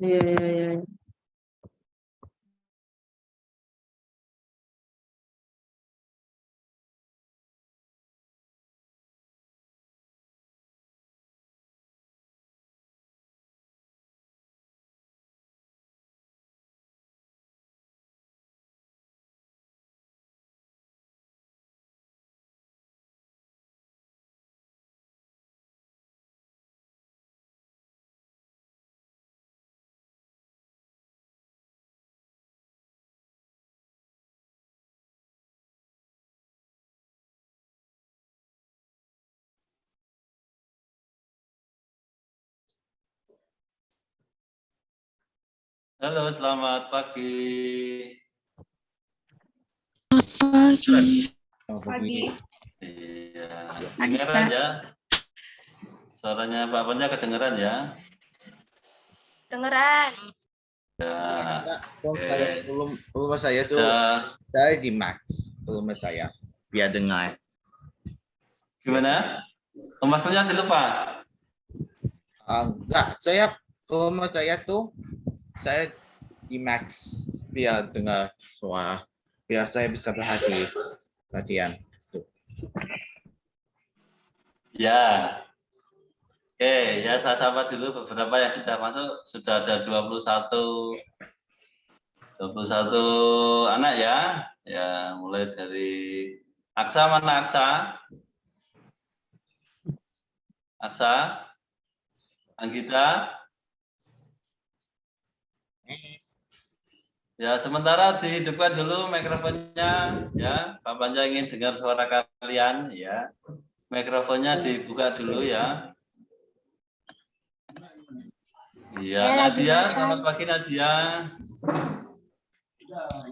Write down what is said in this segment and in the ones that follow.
Iya, iya, iya. Halo, selamat pagi. Pagi. Iya, Pagi, kedengeran Kak. ya? Suaranya Pak Panja kedengeran ya? Dengeran. Ya, Saya volume saya tuh sudah. saya di max volume saya biar dengar. Gimana? Maskernya dilepas? Enggak, saya volume saya tuh saya di max biar dengar suara biar saya bisa perhatian. Tuh. Ya. Oke, ya saya sapa dulu beberapa yang sudah masuk. Sudah ada 21 anak ya. Ya, mulai dari Aksa, mana Aksa? Aksa? Anggita? Ya, sementara dihidupkan dulu mikrofonnya ya. Pak Panja ingin dengar suara kalian ya. Mikrofonnya dibuka dulu ya. Iya, Nadia, selamat pagi Nadia.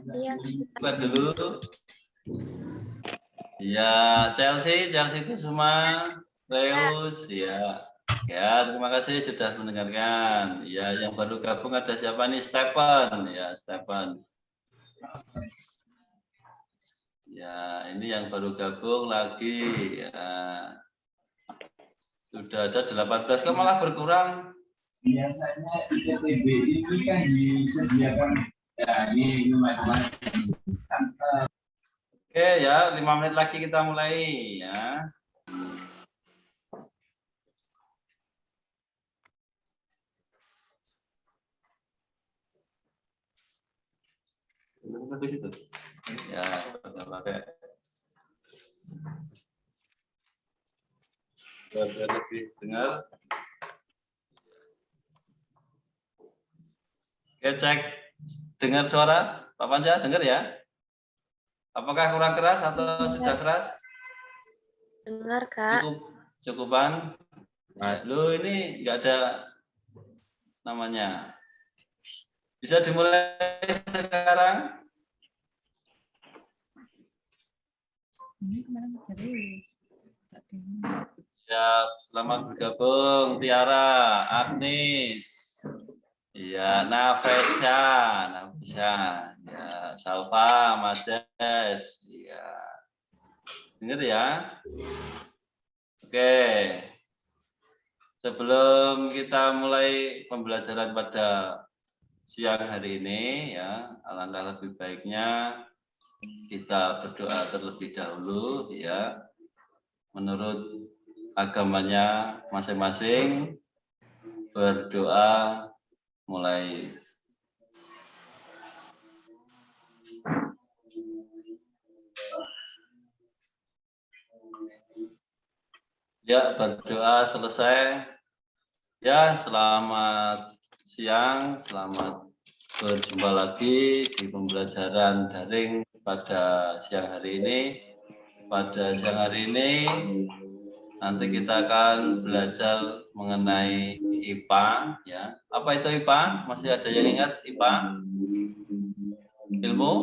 Iya. Buka dulu. Ya, Chelsea itu semua. Leus, ya. Ya, terima kasih sudah mendengarkan. Ya, yang baru gabung ada siapa nih? Stephen, ya, Stephen. Ya, ini yang baru gabung lagi. Ya. Sudah ada 18, kok malah berkurang? Biasanya ITB ini kan disediakan ya ini macam-macam. Oke ya, 5 menit lagi kita mulai ya. Di situ. Ya, pakai. Biar lebih dengar. Oke, cek dengar suara Pak Panja, dengar ya? Apakah kurang keras atau sudah keras? Dengar, Kak. Cukupan. Loh, ini nggak ada namanya. Bisa dimulai sekarang? Ya, selamat bergabung Tiara, Agnes, ya Nafesa, ya Salva, Majes, ya dengar ya. Oke, sebelum kita mulai pembelajaran pada siang hari ini, ya alangkah lebih baiknya kita berdoa terlebih dahulu, ya menurut agamanya masing-masing. Berdoa mulai. Ya, berdoa selesai. Ya, selamat siang, selamat berjumpa lagi di pembelajaran daring pada siang hari ini. Pada siang hari ini nanti kita akan belajar mengenai IPA, ya. Apa itu IPA? Masih ada yang ingat IPA? Ilmu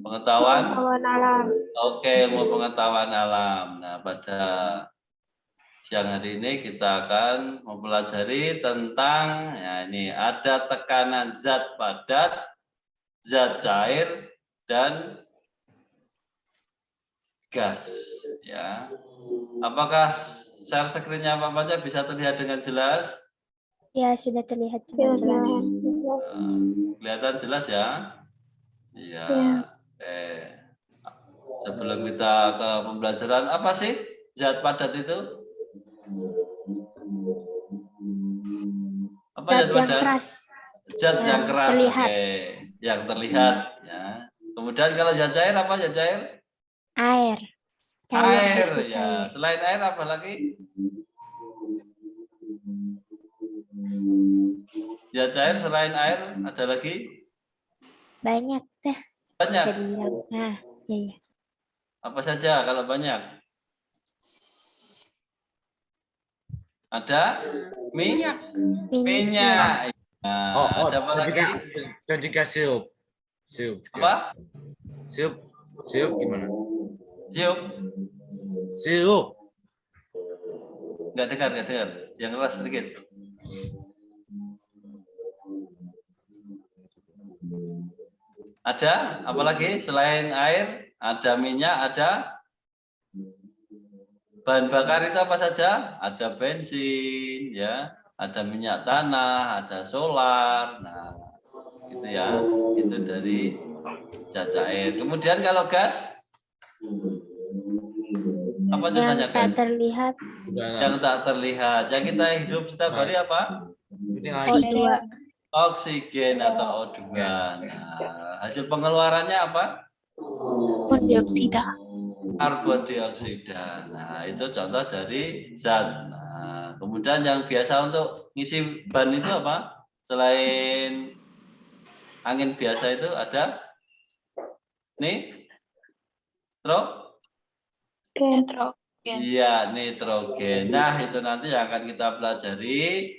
pengetahuan alam. Oke, ilmu pengetahuan alam. Nah, pada siang hari ini kita akan mempelajari tentang, ya ini ada tekanan zat padat, zat cair, dan gas. Ya, apakah share screen-nya Pak Panja bisa terlihat dengan jelas? Ya, sudah terlihat dengan jelas. Kelihatan jelas ya? Iya. Oke. Sebelum kita ke pembelajaran, apa sih zat padat itu? Apa zat Zat yang padat? keras. Zat yang keras, terlihat. oke. Yang terlihat. Ya. Kemudian kalau zat cair apa zat cair? Air. Air, itu ya. cair. Selain air apa lagi? Zat cair selain air ada lagi? Banyak teh. Banyak. Bisa dibilang. Nah, iya. Apa saja kalau banyak? Ada minyak. Minyak. Nah, ada apa lagi? Dan juga sirup. Sirup juga. Apa? Sirup gimana? Sirup. Sirup. Nggak dengar. Yang keras sedikit. Ada apa lagi selain air? Ada minyak, ada bahan bakar itu apa saja? Ada bensin, ya, ada minyak tanah, ada solar. Nah, itu ya, itu dari zat cair. Kemudian kalau gas, apa contohnya Yang tak gas? terlihat. Yang tak terlihat. Yang kita hidup setiap hari apa? O2. Oksigen atau O2. Nah, hasil pengeluarannya apa? Karbon dioksida. Nah, itu contoh dari zat. Nah, kemudian yang biasa untuk ngisi ban itu apa? Selain angin biasa itu ada Nitrogen. Iya, nitrogen. Nah, itu nanti yang akan kita pelajari.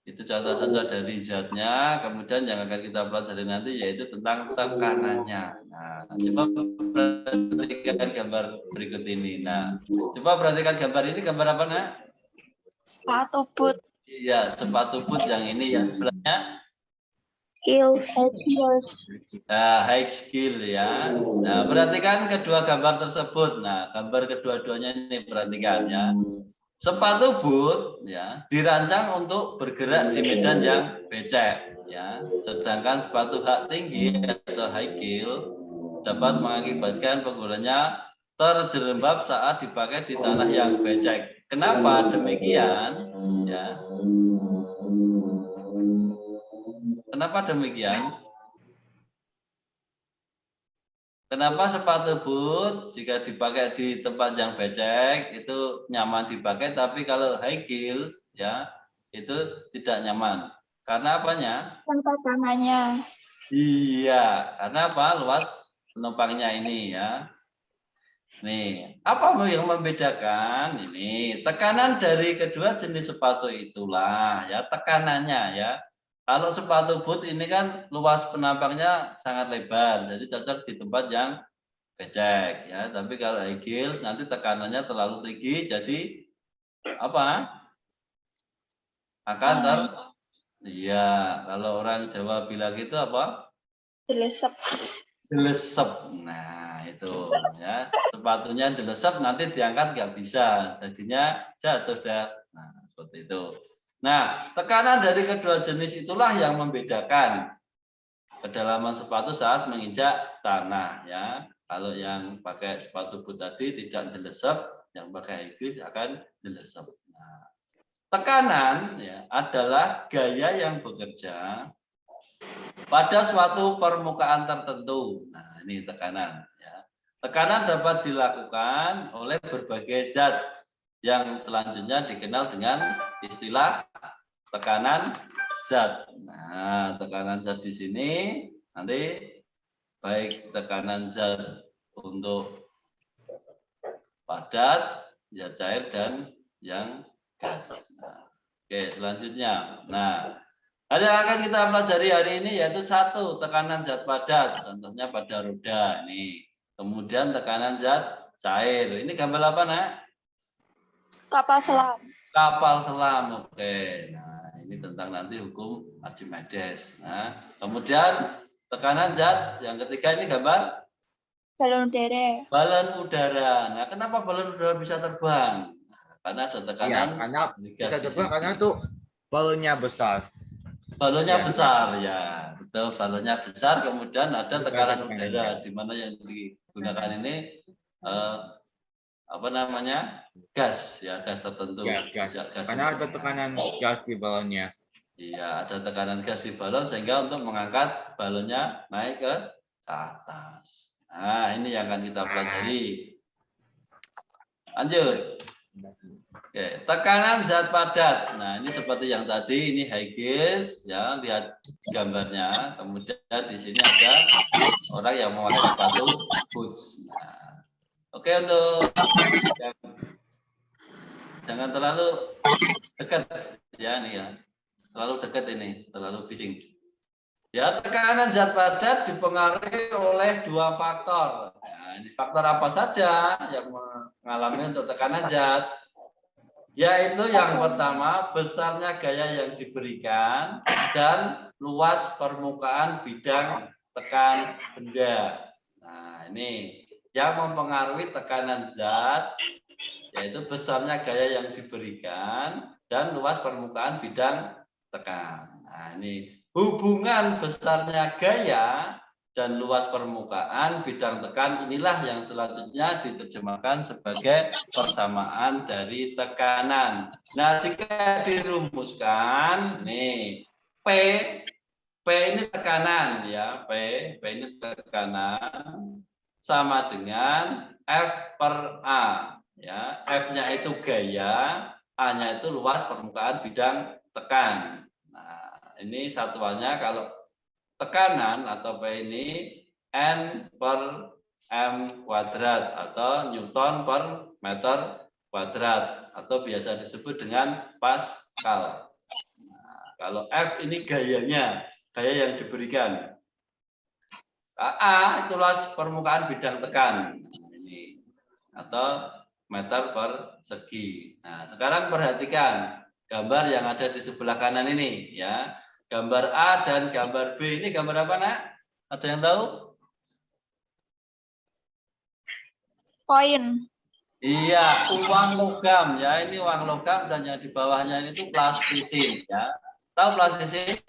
Itu contoh-contoh dari zatnya. Kemudian yang akan kita pelajari nanti yaitu tentang tekanannya. Nah, coba perhatikan gambar berikut ini. Nah, coba perhatikan gambar ini. Gambar apa, Nak? Sepatu boot. Iya, sepatu boot yang ini. Yang sebelahnya high skill ya. Nah, perhatikan kedua gambar tersebut. Nah, gambar kedua-duanya ini perhatikan ya. Sepatu boot ya dirancang untuk bergerak di medan yang becek ya. Sedangkan sepatu hak tinggi atau high heel dapat mengakibatkan penggunanya terjerembab saat dipakai di tanah yang becek. Kenapa demikian? Ya. Kenapa demikian? Kenapa sepatu boot jika dipakai di tempat yang becek itu nyaman dipakai, tapi kalau high heels ya itu tidak nyaman. Karena apanya? Tekanannya. Iya, karena apa? Luas penumpangnya ini ya. Nih, apa yang membedakan? Ini tekanan dari kedua jenis sepatu itulah ya tekanannya ya. Kalau sepatu boot ini kan luas penampangnya sangat lebar, jadi cocok di tempat yang becek ya. Tapi kalau high heels nanti tekanannya terlalu tinggi, jadi apa? Akan iya. Kalau orang Jawa bilang itu apa? Dilesep. Delesep. Nah itu ya sepatunya delesep nanti diangkat nggak bisa, jadinya jatuh dah. Nah seperti itu. Nah, tekanan dari kedua jenis itulah yang membedakan kedalaman sepatu saat menginjak tanah ya. Kalau yang pakai sepatu boot tadi tidak delesep, yang pakai high heels akan delesep. Nah, tekanan ya adalah gaya yang bekerja pada suatu permukaan tertentu. Nah, ini tekanan ya. Tekanan dapat dilakukan oleh berbagai zat yang selanjutnya dikenal dengan istilah tekanan zat. Nah, tekanan zat di sini nanti baik tekanan zat untuk padat, zat cair dan yang gas. Nah, oke, selanjutnya. Nah, ada yang akan kita pelajari hari ini yaitu satu tekanan zat padat, contohnya pada roda ini. Kemudian tekanan zat cair. Ini gambar apa, Nak? Kapal selam. Kapal selam, oke. Nah, ini tentang nanti hukum Archimedes. Nah, kemudian tekanan zat yang ketiga ini gambar Balon udara. balon udara. Nah, kenapa balon udara bisa terbang? Nah, karena ada tekanan Iya, karena dari gas bisa di terbang situ. karena tuh Balonnya besar. Balonnya Ya. besar, ya. Betul, balonnya besar, kemudian ada Juga tekanan ada tekanan udara, di mana yang digunakan ini apa namanya? Gas, ya, gas tertentu. Ya, gas. Ya, gas Karena ada umum. tekanan gas di balonnya. Iya, ada tekanan gas di balon sehingga untuk mengangkat balonnya naik ke atas. Nah, ini yang akan kita pelajari. Lanjut. Oke, tekanan zat padat. Nah, ini seperti yang tadi, ini high gas, ya, lihat gambarnya. Kemudian di sini ada orang yang memakai sepatu boots. Nah, oke, untuk jangan terlalu dekat, ya, nih ya, terlalu dekat ini, terlalu bising. Ya, tekanan zat padat dipengaruhi oleh dua faktor. Nah, ini faktor apa saja yang mengalami untuk tekanan zat? Yaitu yang pertama, besarnya gaya yang diberikan dan luas permukaan bidang tekan benda. Nah, ini yang mempengaruhi tekanan zat, yaitu besarnya gaya yang diberikan dan luas permukaan bidang tekan. Nah, ini hubungan besarnya gaya dan luas permukaan bidang tekan inilah yang selanjutnya diterjemahkan sebagai persamaan dari tekanan. Nah, jika dirumuskan, nih P ini tekanan, ya, P ini tekanan sama dengan F per A, ya. F-nya itu gaya, A-nya itu luas permukaan bidang tekan. Nah, ini satuannya kalau tekanan atau P ini N per M kuadrat atau Newton per meter kuadrat atau biasa disebut dengan Pascal. Nah, kalau F ini gayanya, gaya yang diberikan. A itu luas permukaan bidang tekan. Nah, ini atau meter persegi. Nah, sekarang perhatikan gambar yang ada di sebelah kanan ini, ya. Gambar A dan gambar B. Ini gambar apa, Nak? Ada yang tahu? Koin. Iya, uang logam, ya. Ini uang logam dan yang di bawahnya ini tuh plastisin, ya. Tahu plastisin?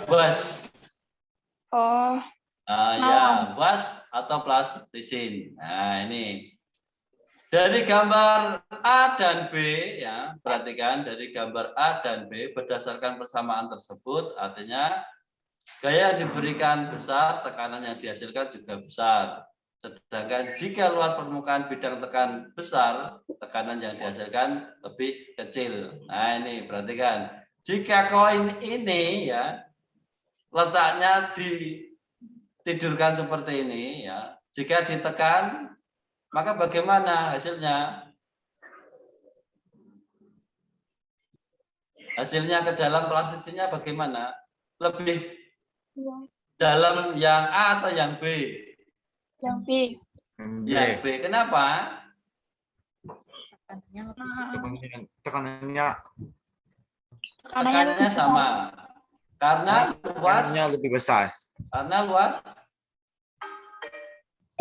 Bas. Oh, Ya, bas atau plastisin. Nah, ini. Dari gambar A dan B, ya, perhatikan dari gambar A dan B berdasarkan persamaan tersebut, artinya gaya yang diberikan besar, tekanan yang dihasilkan juga besar. Sedangkan jika luas permukaan bidang tekan besar, tekanan yang dihasilkan lebih kecil. Nah, ini perhatikan. Jika koin ini, ya, letaknya ditidurkan seperti ini, ya, jika ditekan maka bagaimana hasilnya? Hasilnya ke dalam plastisinnya bagaimana? Lebih dalam yang A atau yang B? yang B. Yang B. Kenapa? Tekanannya sama. Karena luasnya lebih besar. Karena luas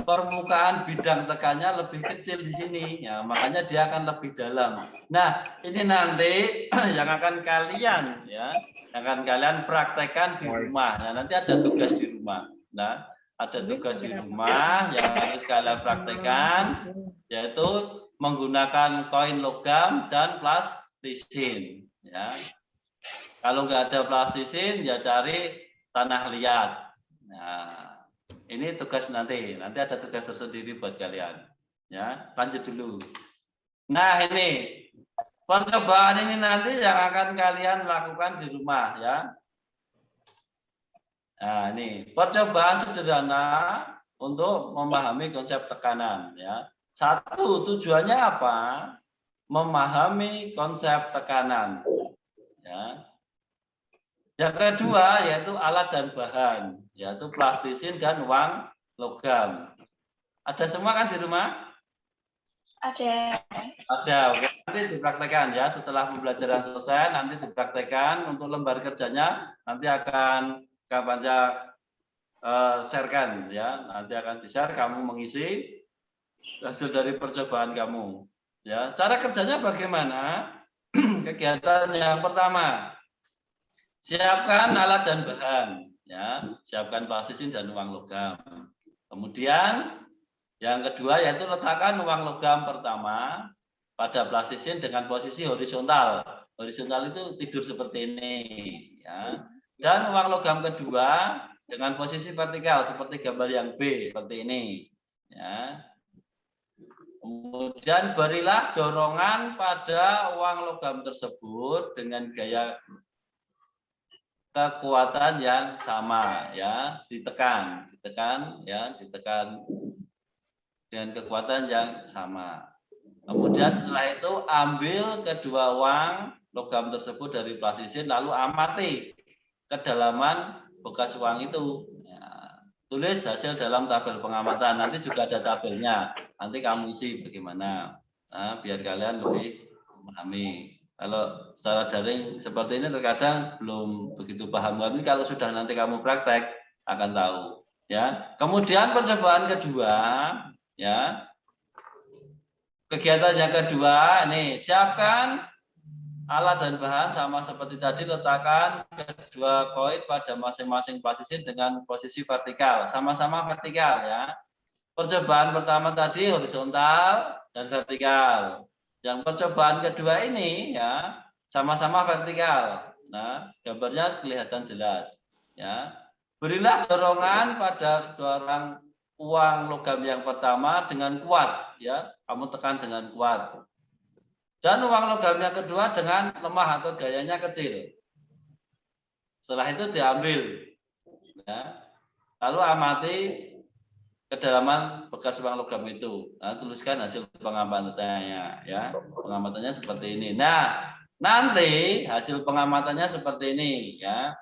permukaan bidang tekannya lebih kecil di sini, ya, makanya dia akan lebih dalam. Nah, ini nanti yang akan kalian, ya, yang akan kalian praktekkan di rumah. Nah, nanti ada tugas di rumah. Nah, ada tugas di rumah yang harus kalian praktekkan, yaitu menggunakan koin logam dan plastisin. Ya, kalau nggak ada plastisin, ya cari tanah liat. Nah, ini tugas nanti ada tugas tersendiri buat kalian. Ya, lanjut dulu. Nah, ini percobaan ini nanti yang akan kalian lakukan di rumah, ya. Nah, ini percobaan sederhana untuk memahami konsep tekanan, ya. Satu, tujuannya apa? Memahami konsep tekanan, ya. Yang kedua yaitu alat dan bahan, yaitu plastisin dan uang logam. Ada semua kan di rumah? Ada. Ada. Oke. Nanti dipraktekkan, ya. Setelah pembelajaran selesai, nanti dipraktekkan untuk lembar kerjanya. Nanti akan Kak Panca share-kan, ya. Nanti akan di-share, kamu mengisi hasil dari percobaan kamu. Ya. Cara kerjanya bagaimana? kegiatan yang pertama, siapkan alat dan bahan, ya, siapkan plasisin dan uang logam. Kemudian yang kedua yaitu letakkan uang logam pertama pada plasisin dengan posisi horizontal. Horizontal itu tidur seperti ini, ya. Dan uang logam kedua dengan posisi vertikal seperti gambar yang B seperti ini, ya. Kemudian berilah dorongan pada uang logam tersebut dengan gaya kekuatan yang sama, ya, ditekan ya, ditekan dengan kekuatan yang sama. Kemudian setelah itu ambil kedua uang logam tersebut dari plasisin lalu amati kedalaman bekas uang itu. Ya, tulis hasil dalam tabel pengamatan. Nanti juga ada tabelnya. Nanti kamu isi bagaimana. Nah, biar kalian lebih memahami. Kalau secara daring seperti ini terkadang belum begitu paham. Tapi kalau sudah nanti kamu praktek akan tahu. Ya. Kemudian percobaan kedua, ya. Kegiatan yang kedua, ini siapkan alat dan bahan sama seperti tadi, letakkan kedua koin pada masing-masing plasisin dengan posisi vertikal, sama-sama vertikal, ya. Percobaan pertama tadi horizontal dan vertikal. Yang percobaan kedua ini, ya, sama-sama vertikal. Nah, gambarnya kelihatan jelas, ya. Berilah dorongan pada kedua orang uang logam yang pertama dengan kuat, ya, kamu tekan dengan kuat. Dan uang logam yang kedua dengan lemah atau gayanya kecil. Setelah itu diambil, ya. Lalu amati kedalaman bekas uang logam itu. Nah, tuliskan hasil pengamatannya, ya. Pengamatannya seperti ini. Nah, nanti hasil pengamatannya seperti ini, ya.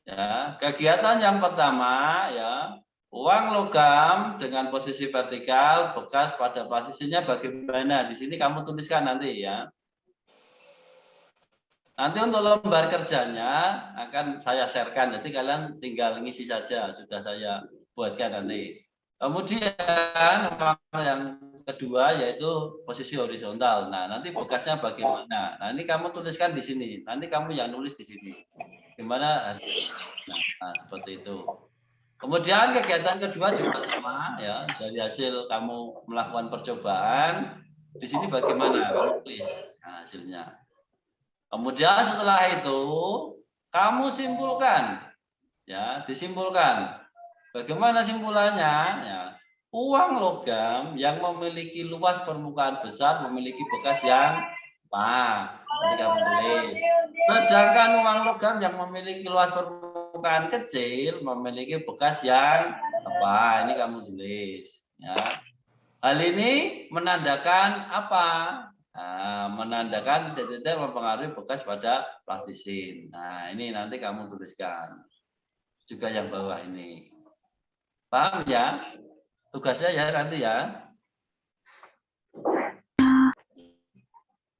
Ya, kegiatan yang pertama, ya, uang logam dengan posisi vertikal bekas pada posisinya bagaimana? Di sini kamu tuliskan nanti, ya. Nanti untuk lembar kerjanya akan saya sharekan, jadi kalian tinggal ngisi saja, sudah saya buatkan nanti. Kemudian uang yang kedua yaitu posisi horizontal. Nah, nanti bekasnya bagaimana? Nah, ini kamu tuliskan di sini. Nanti kamu yang nulis di sini. Gimana hasilnya? Nah, seperti itu. Kemudian kegiatan kedua juga sama, ya, dari hasil kamu melakukan percobaan di sini bagaimana kamu tulis hasilnya. Kemudian setelah itu kamu simpulkan, ya, disimpulkan. Bagaimana simpulannya? Ya, uang logam yang memiliki luas permukaan besar memiliki bekas yang apa? Nanti kamu tulis. Sedangkan uang logam yang memiliki luas permukaan kecil memiliki bekas yang apa? Ini kamu tulis, ya. Hal ini menandakan apa? Nah, menandakan titik-titik mempengaruhi bekas pada plastisin. Nah, ini nanti kamu tuliskan. Juga yang bawah ini. Paham, ya? Tugasnya ya nanti, ya.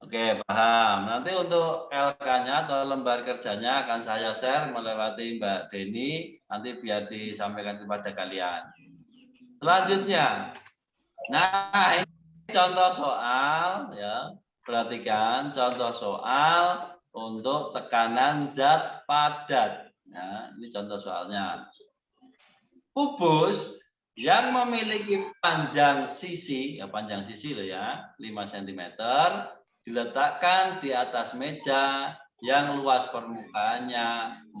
Oke, paham. Nanti untuk LK-nya atau lembar kerjanya akan saya share melewati Mbak Deni, nanti biar disampaikan kepada kalian. Selanjutnya, nah ini contoh soal, ya. Perhatikan contoh soal untuk tekanan zat padat. Nah, ini contoh soalnya. Kubus yang memiliki panjang sisi, ya panjang sisi loh, ya, 5 cm, diletakkan di atas meja yang luas permukaannya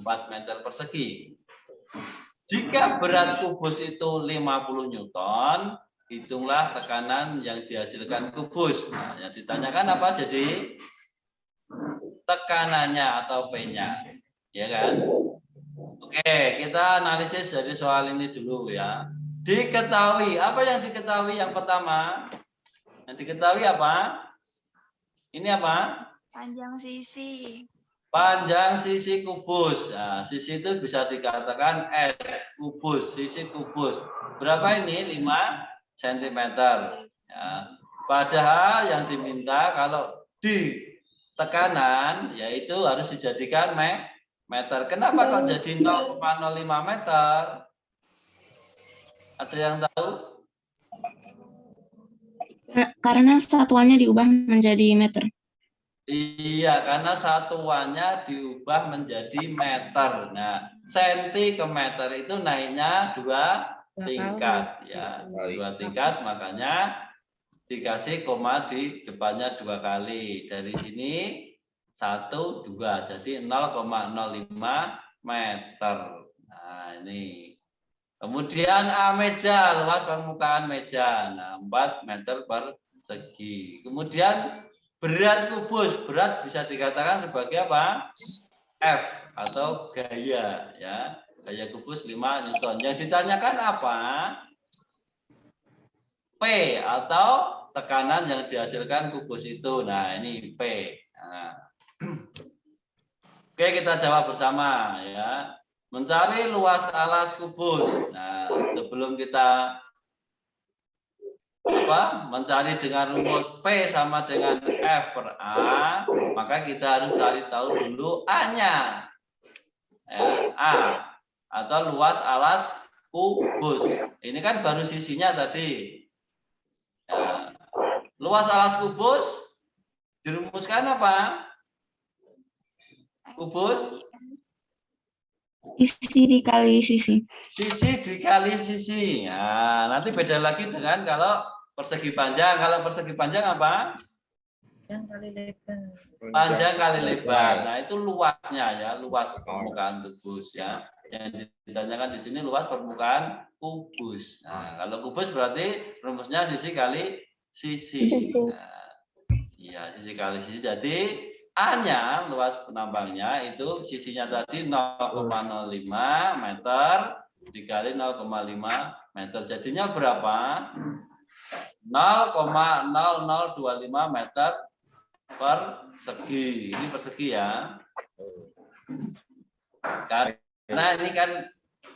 4 meter persegi. Jika berat kubus itu 50 Newton, hitunglah tekanan yang dihasilkan kubus. Nah, yang ditanyakan apa jadi? Tekanannya atau P-nya. Ya kan? Oke, kita analisis dari soal ini dulu, ya. Diketahui, apa yang diketahui yang pertama? Yang diketahui apa? Ini apa? Panjang sisi. Panjang sisi kubus. Nah, sisi itu bisa dikatakan S kubus, sisi kubus. Berapa ini? 5 cm. Ya. Padahal yang diminta kalau di tekanan yaitu harus dijadikan meter. Kenapa kok jadi 0,05 meter? Ada yang tahu? Karena satuannya diubah menjadi meter. Iya, karena satuannya diubah menjadi meter. Nah, senti ke meter itu naiknya 2 tingkat, ya. 2 tingkat, makanya dikasih koma di depannya 2 kali. Dari sini 1, 2, jadi 0,05 meter. Nah, ini. Kemudian meja, luas permukaan meja. Nah, 4 meter persegi. Kemudian berat kubus, berat bisa dikatakan sebagai apa? F atau gaya, ya. Gaya kubus 5 Newton. Yang ditanyakan apa? P atau tekanan yang dihasilkan kubus itu. Nah, ini P. Nah. Oke, kita jawab bersama, ya. Mencari luas alas kubus. Nah, sebelum kita mencari dengan rumus P sama dengan F per A, maka kita harus cari tahu dulu A-nya. Ya, A atau luas alas kubus. Ini kan baru sisinya tadi. Ya. Luas alas kubus dirumuskan apa? Kubus Isi dikali sisi. sisi dikali sisi. Nah, nanti beda lagi dengan kalau persegi panjang. Kalau persegi panjang apa? Panjang kali lebar. Nah, itu luasnya, ya, luas permukaan kubus, ya. Yang ditanyakan di sini luas permukaan kubus. Nah, kalau kubus berarti rumusnya sisi kali sisi. Nah, iya, sisi kali sisi. Jadi A-nya, luas penambangnya itu sisinya tadi 0,05 meter dikali 0,5 meter. Jadinya berapa? 0,0025 meter persegi. Ini persegi, ya. Karena ini kan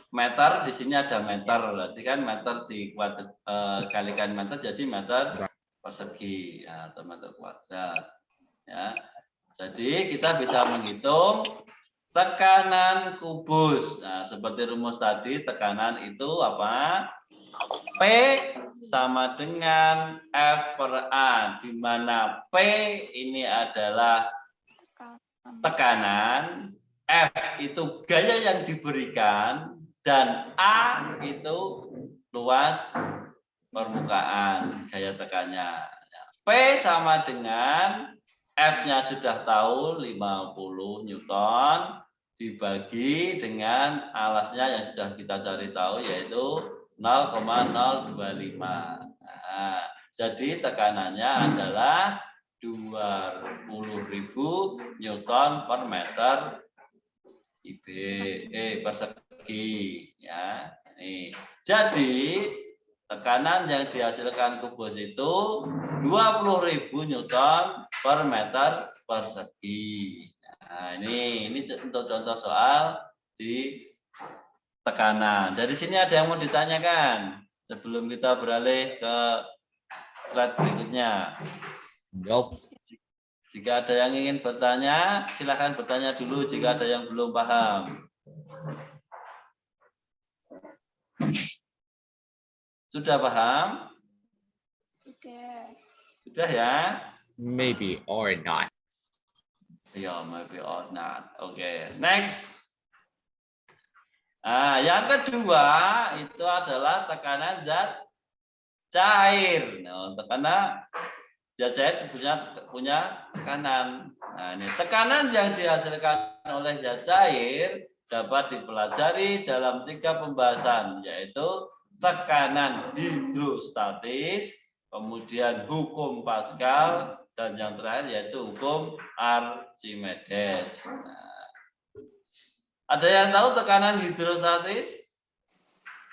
meter, di sini ada meter. Berarti kan meter dikalikan meter jadi meter persegi, ya, atau meter kuadrat. Ya. Jadi kita bisa menghitung tekanan kubus. Nah, seperti rumus tadi, tekanan itu apa? P sama dengan F per A, di mana P ini adalah tekanan, F itu gaya yang diberikan, dan A itu luas permukaan, gaya tekannya. P sama dengan F-nya sudah tahu 50 Newton dibagi dengan alasnya yang sudah kita cari tahu yaitu 0,025. Nah, jadi tekanannya adalah 20.000 Newton per meter persegi, ya. Ini. Jadi tekanan yang dihasilkan kubus itu 20.000 Newton per meter persegi. Nah, ini untuk contoh soal di tekanan. Dari sini ada yang mau ditanyakan sebelum kita beralih ke slide berikutnya? Nope. Jika ada yang ingin bertanya, silakan bertanya dulu jika ada yang belum paham. Sudah paham? Sudah, ya? Maybe or not. Ya, maybe or not. Oke, next. Nah, yang kedua itu adalah tekanan zat cair. Nah, tekanan zat cair punya tekanan. Nah, ini tekanan yang dihasilkan oleh zat cair dapat dipelajari dalam 3 pembahasan, yaitu tekanan hidrostatis, kemudian hukum Pascal, dan yang terakhir yaitu hukum Archimedes. Nah, ada yang tahu tekanan hidrostatis?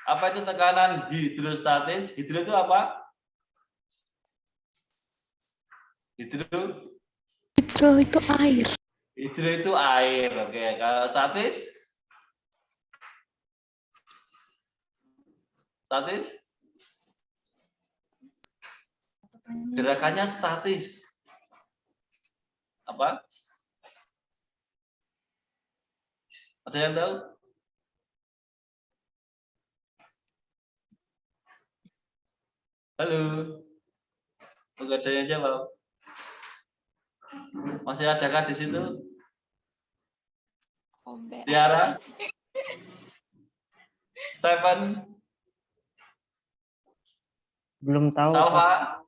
Apa itu tekanan hidrostatis? Hidro itu apa? Hidro itu air. Hidro itu air. Oke, kalau statis? Statis? Gerakannya statis. Apa? Ada yang tahu? Halo. Enggak ada yang jawab. Masih adakah di situ? Tiara? Stephen? Belum tahu. Salva?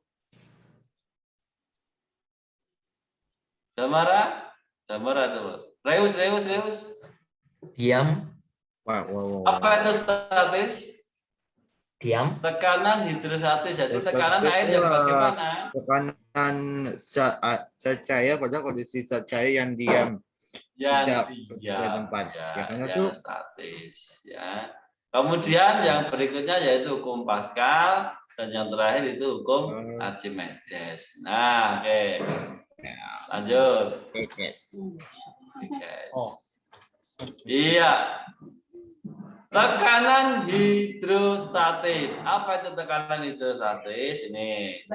Damara? Damara tuh. Reus. Diam. Apa itu statis? Diam. Tekanan hidrostatis, yaitu tekanan Statis air yang itulah. bagaimana? Tekanan zat cair pada kondisi zat cair yang diam. Yang Tidak diam. pada tempat. Ya, karena yang itu statis. Ya. Kemudian yang berikutnya yaitu hukum Pascal dan yang terakhir itu hukum Archimedes. Nah, oke. Lanjut. yes. Oke. Oh. Iya. Tekanan hidrostatis. Apa itu tekanan hidrostatis? Ini.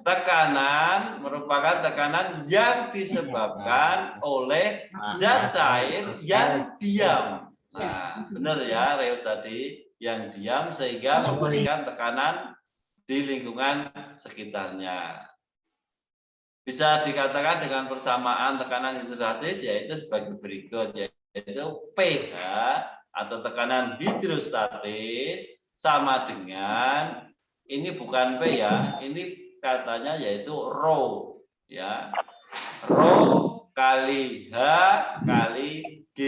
Tekanan merupakan tekanan yang disebabkan oleh zat cair yang diam. Nah, benar ya Reus tadi, yang diam sehingga memberikan tekanan di lingkungan sekitarnya. Bisa dikatakan dengan persamaan tekanan hidrostatis yaitu sebagai berikut, yaitu pH atau tekanan hidrostatis sama dengan, ini bukan P ya, ini katanya yaitu rho ya, rho kali H kali G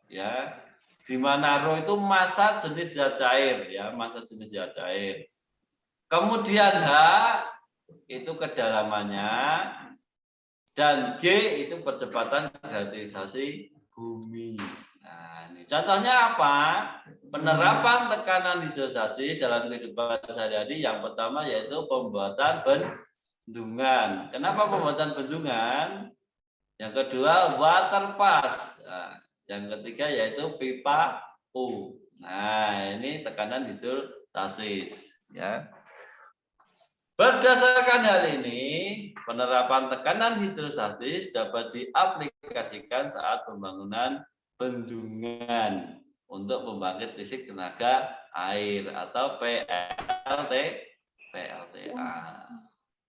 ya, di mana rho itu massa jenis zat cair ya, massa jenis zat cair. Kemudian H itu kedalamannya dan G itu percepatan gravitasi bumi. Nah, ini contohnya apa? Penerapan tekanan hidrostatis dalam kehidupan sehari-hari yang pertama yaitu pembuatan bendungan. Kenapa pembuatan bendungan? Yang kedua water pass. Nah, yang ketiga yaitu pipa U. Nah, ini tekanan hidrostatis ya. Berdasarkan hal ini, penerapan tekanan hidrostatis dapat diaplikasikan saat pembangunan bendungan untuk pembangkit listrik tenaga air atau PLTA.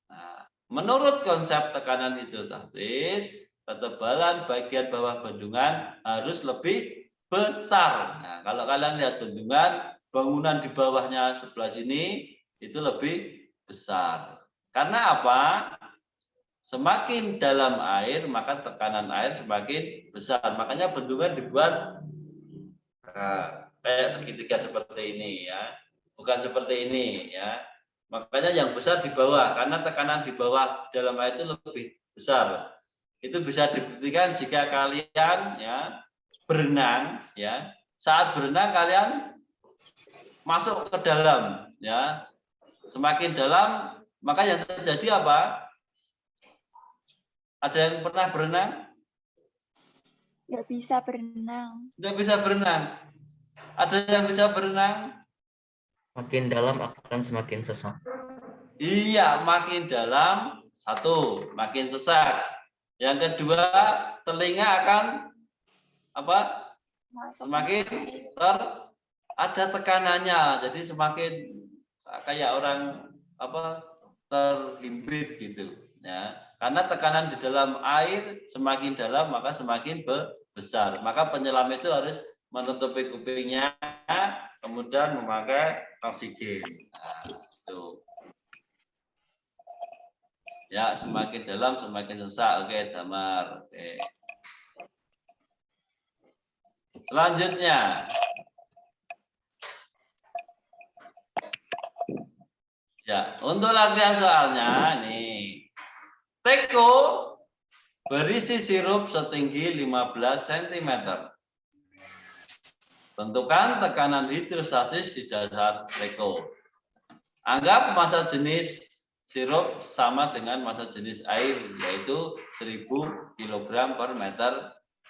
Nah, menurut konsep tekanan hidrostatis, ketebalan bagian bawah bendungan harus lebih besar. Nah, kalau kalian lihat bendungan, bangunan di bawahnya sebelah sini itu lebih besar. Karena apa? Semakin dalam air, maka tekanan air semakin besar. Makanya bendungan dibuat kayak segitiga seperti ini ya. Bukan seperti ini ya. Makanya yang besar di bawah, karena tekanan di bawah dalam air itu lebih besar. Itu bisa dibuktikan jika kalian ya berenang ya. Saat berenang kalian masuk ke dalam ya. Semakin dalam, maka yang terjadi apa? Ada yang pernah berenang? Nggak bisa berenang. Tidak bisa berenang. Ada yang bisa berenang? Makin dalam akan semakin sesak. Iya, makin dalam, satu, makin sesak. Yang kedua, telinga akan apa? Semakin ada tekanannya, jadi semakin kayak orang apa terhimpit gitu ya, karena tekanan di dalam air semakin dalam maka semakin besar, maka penyelam itu harus menutupi kupingnya kemudian memakai oksigen. Nah, itu ya, semakin dalam semakin sesak. Oke, Damar. Oke, selanjutnya ya, untuk latihan soalnya nih. Teko berisi sirup setinggi 15 cm. Tentukan tekanan hidrostatis di dasar teko. Anggap massa jenis sirup sama dengan massa jenis air, yaitu 1000 kg per meter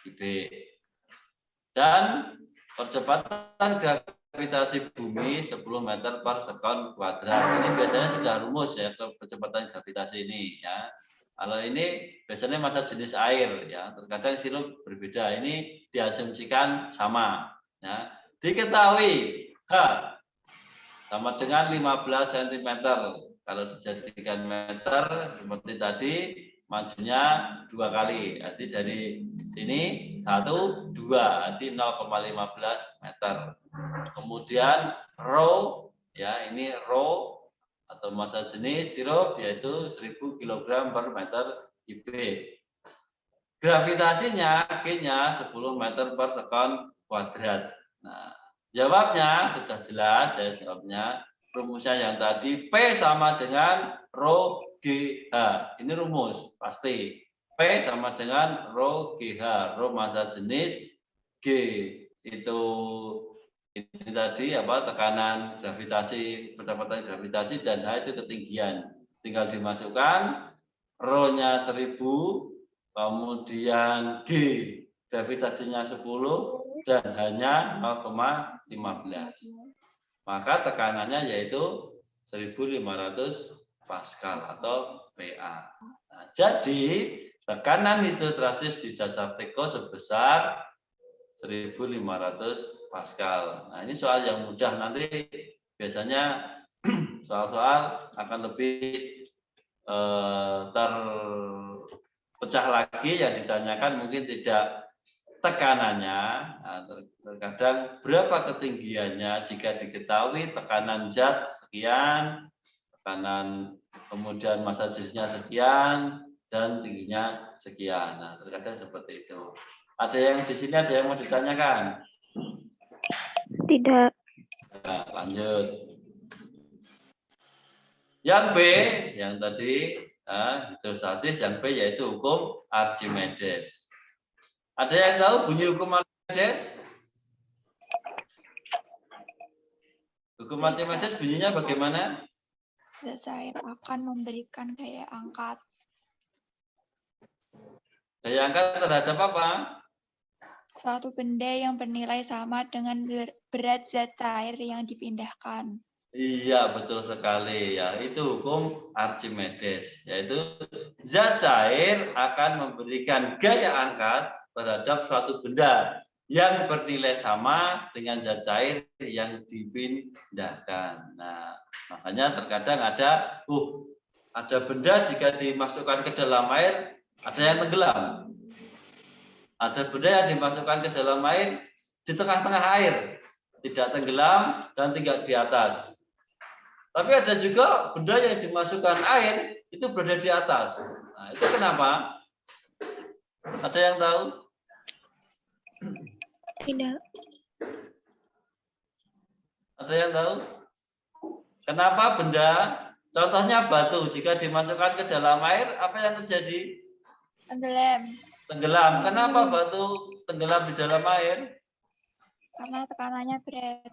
kubik. Dan percepatan gravitasi bumi 10 meter per sekon kuadrat. Ini biasanya sudah rumus ya, percepatan gravitasi ini ya. Kalau ini biasanya massa jenis air ya, terkadang sirup berbeda. Ini diasumsikan sama ya. Diketahui H sama dengan 15 cm Kalau dijadikan meter seperti tadi, majunya 2 kali. Arti dari sini 1, 2, arti 0,15 meter. Kemudian rho, ya ini rho atau massa jenis sirup yaitu 1000 kg per meter kubik. Gravitasinya G-nya 10 meter per sekon kuadrat. Nah, jawabnya sudah jelas ya, jawabnya rumusnya yang tadi P sama dengan rho GH. Ini rumus pasti. P sama dengan rho GH, rho massa jenis, G itu ini tadi apa tekanan gravitasi, pendapatan gravitasi, dan H itu ketinggian. Tinggal dimasukkan rho-nya 1000, kemudian G gravitasinya 10 dan hanya 0,15. Maka tekanannya yaitu 1500 Pascal atau PA. Nah, jadi tekanan hidrostasis di dasar teko sebesar 1500 Pascal. Nah, ini soal yang mudah, nanti biasanya soal-soal akan lebih terpecah lagi yang ditanyakan mungkin tidak tekanannya, nah, terkadang berapa ketinggiannya jika diketahui tekanan zat sekian, tekanan kemudian massa jenisnya sekian dan tingginya sekian. Nah, terkadang seperti itu. Ada yang di sini ada yang mau ditanyakan? Tidak. Nah, lanjut. Yang B, yang tadi hidrostatis, yang B yaitu hukum Archimedes. Ada yang tahu bunyi hukum Archimedes? Hukum Archimedes bunyinya bagaimana? Zat cair akan memberikan gaya angkat. Gaya angkat terhadap apa? Suatu benda yang bernilai sama dengan berat zat cair yang dipindahkan. Iya, betul sekali ya. Itu hukum Archimedes, yaitu zat cair akan memberikan gaya angkat terhadap suatu benda yang bernilai sama dengan zat cair yang dipindahkan. Nah, makanya terkadang ada benda jika dimasukkan ke dalam air ada yang tenggelam. Ada benda yang dimasukkan ke dalam air di tengah-tengah air, tidak tenggelam dan tidak di atas. Tapi ada juga benda yang dimasukkan air itu berada di atas. Nah, itu kenapa? Ada yang tahu? Tidak. Ada yang tahu? Kenapa benda, contohnya batu, jika dimasukkan ke dalam air, apa yang terjadi? Tenggelam. Tenggelam. Kenapa batu tenggelam di dalam air? Karena tekanannya berat.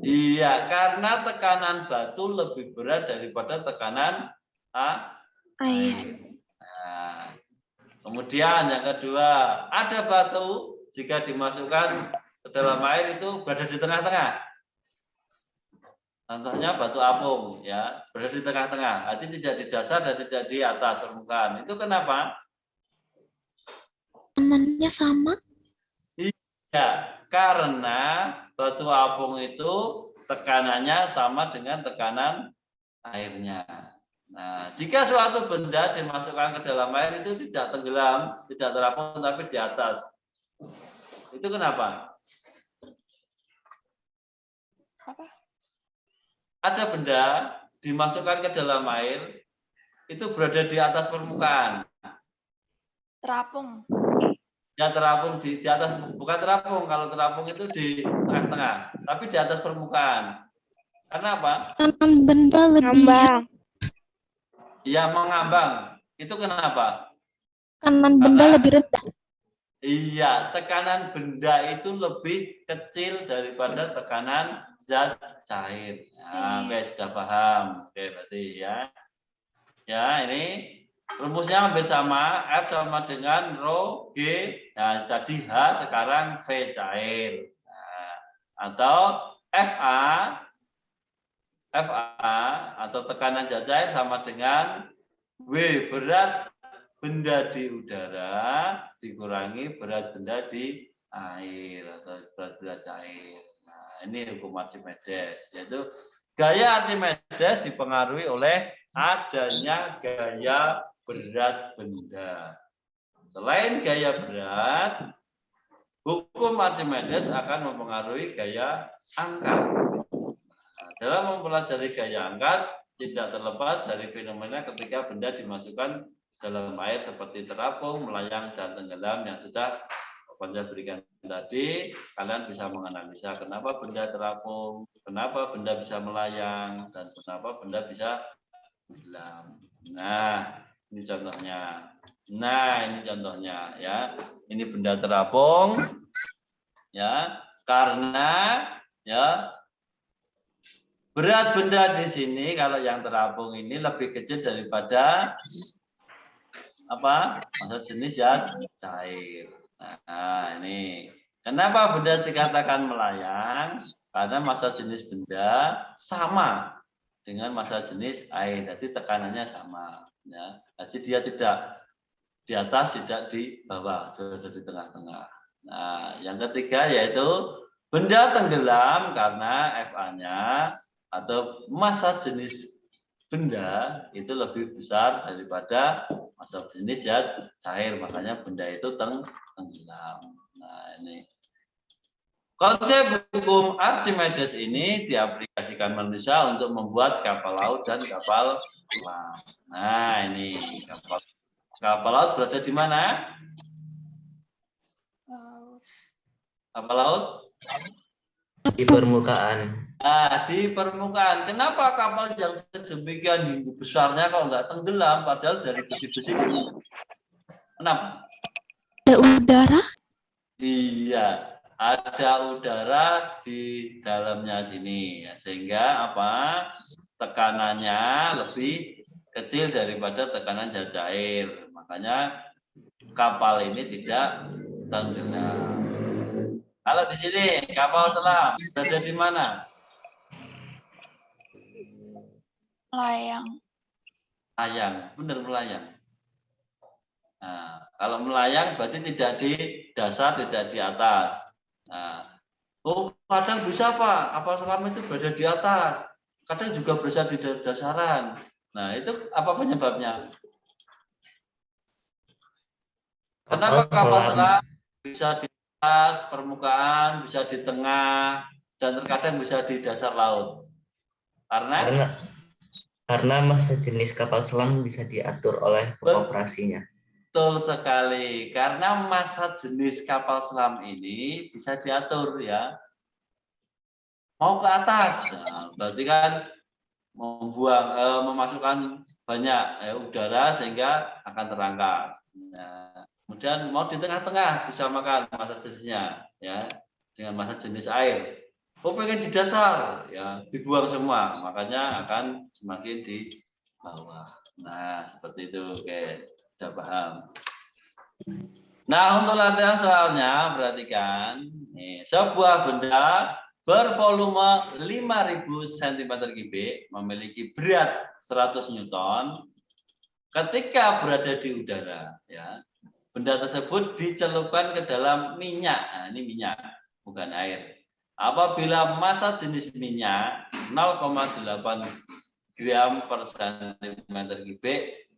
Iya, karena tekanan batu lebih berat daripada tekanan air. Nah, kemudian yang kedua, ada batu jika dimasukkan ke dalam air itu berada di tengah-tengah. Contohnya batu apung, ya, berada di tengah-tengah. Artinya tidak di dasar dan tidak di atas permukaan. Itu kenapa? Temannya sama. Iya, karena batu apung itu tekanannya sama dengan tekanan airnya. Nah, jika suatu benda dimasukkan ke dalam air itu tidak tenggelam, tidak terapung, tapi di atas. Itu kenapa? Apa? Ada benda dimasukkan ke dalam air, itu berada di atas permukaan. Terapung. Ya, terapung di atas, bukan terapung. Kalau terapung itu di tengah-tengah, tapi di atas permukaan. Karena apa? Tekanan benda lebih Ya, mengambang. Itu kenapa? tekanan benda lebih rendah. Iya, tekanan benda itu lebih kecil daripada tekanan zat cair. Nah, oke, sudah paham. Oke, berarti ya. Ya, ini rumusnya hampir sama. F sama dengan rho G. Nah, tadi H, sekarang V cair. Nah, atau FA atau tekanan zat cair sama dengan W, berat benda di udara dikurangi berat benda di air atau berat benda cair. Nah, ini hukum Archimedes, yaitu Gaya Archimedes dipengaruhi oleh adanya gaya berat benda. Selain gaya berat, hukum Archimedes akan mempengaruhi gaya angkat. Nah, dalam mempelajari gaya angkat, tidak terlepas dari fenomena ketika benda dimasukkan dalam air seperti terapung, melayang, dan tenggelam yang sudah saya berikan tadi. Kalian bisa menganalisa kenapa benda terapung, kenapa benda bisa melayang, dan kenapa benda bisa tenggelam. Nah, ini contohnya. Ya. Ini benda terapung, ya, karena ya berat benda di sini kalau yang terapung ini lebih kecil daripada apa? Massa jenis yang cair. Nah, ini kenapa benda dikatakan melayang? Karena massa jenis benda sama dengan massa jenis air, jadi tekanannya sama. Ya, jadi dia tidak di atas, tidak di bawah, berada di tengah-tengah. Nah, yang ketiga yaitu benda tenggelam karena FA-nya atau massa jenis benda itu lebih besar daripada massa jenis yang cair, makanya benda itu tenggelam. Nah, ini konsep hukum Archimedes ini diaplikasikan manusia untuk membuat kapal laut dan kapal selam. Nah, ini kapal laut berada di mana? Kapal laut Di permukaan. Nah, di permukaan. Kenapa kapal yang sedemikian besarnya kok nggak tenggelam padahal dari besi-besi? Kenapa? Ada udara? Iya, ada udara di dalamnya sini, sehingga apa? Tekanannya lebih kecil daripada tekanan zat cair. Makanya kapal ini tidak tenggelam. Kalau di sini kapal selam berada di mana? Melayang. Melayang, benar melayang. Nah, kalau melayang berarti tidak di dasar, tidak di atas. Nah, kadang bisa Pak, kapal selam itu berada di atas, kadang juga berada di dasaran. Nah, itu apa penyebabnya? Kenapa kapal selam bisa di atas permukaan, bisa di tengah, dan terkadang bisa di dasar laut? Karena massa jenis kapal selam bisa diatur oleh pengoperasinya. Betul sekali, karena massa jenis kapal selam ini bisa diatur ya. Mau ke atas, nah, berarti kan memasukkan banyak udara sehingga akan terangkat. Nah, kemudian mau di tengah-tengah disamakan massa jenisnya ya dengan massa jenis air. Pengen di dasar ya dibuang semua, makanya akan semakin di bawah. Nah, seperti itu. Oke, sudah paham. Nah, untuk latihan soalnya perhatikan nih, sebuah benda bervolume 5.000 cm3 memiliki berat 100 Newton ketika berada di udara ya. Benda tersebut dicelupkan ke dalam minyak. Nah, ini minyak, bukan air. Apabila massa jenis minyak 0,8 gram per cm3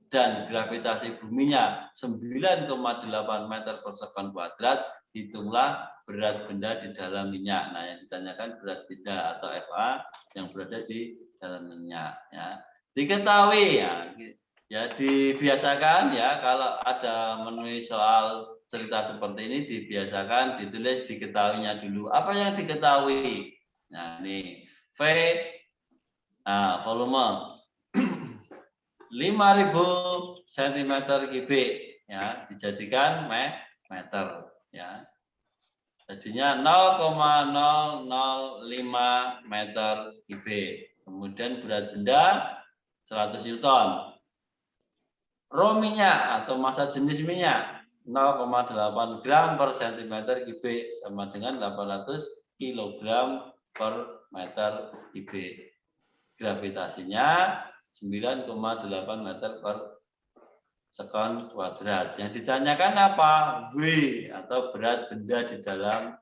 dan gravitasi buminya 9,8 meter per sekon kuadrat, hitunglah berat benda di dalam minyak. Nah, yang ditanyakan berat benda atau FA yang berada di dalam minyak. Ya. Diketahui ya dibiasakan ya kalau ada menulis soal cerita seperti ini dibiasakan ditulis diketahuinya dulu. Apa yang diketahui? Nah, ini V volume 5.000 cm3 ya dijadikan meter ya. Jadinya 0,005 meter kub. Kemudian berat benda 100 Newton. Rho minyak atau massa jenis minyak 0,8 gram per cm3 sama dengan 800 kg per meter kub. Gravitasinya 9,8 meter per sekon kuadrat. Yang ditanyakan apa? W atau berat benda di dalam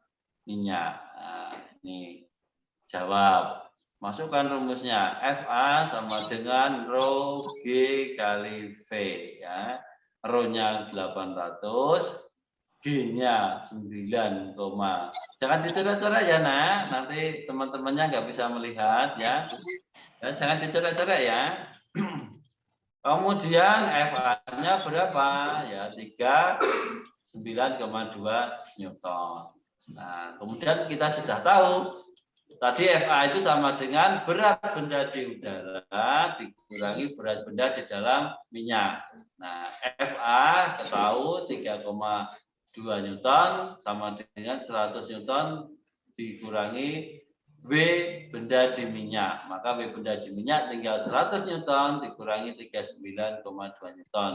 minyak. Nah, ini jawab. Masukkan rumusnya. FA sama dengan rho G kali V. Ya. Rho-nya 800, G-nya 9, jangan dicoret-coret ya nak. Nanti teman-temannya nggak bisa melihat ya. Jangan dicoret-coret ya. Kemudian FA-nya berapa? Ya 39,2 Newton. Nah, kemudian kita sudah tahu tadi FA itu sama dengan berat benda di udara dikurangi berat benda di dalam minyak. Nah, FA ketahui 3,2 Newton sama dengan 100 Newton dikurangi W benda di minyak. Maka W benda di minyak tinggal 100 Newton dikurangi 39,2 Newton.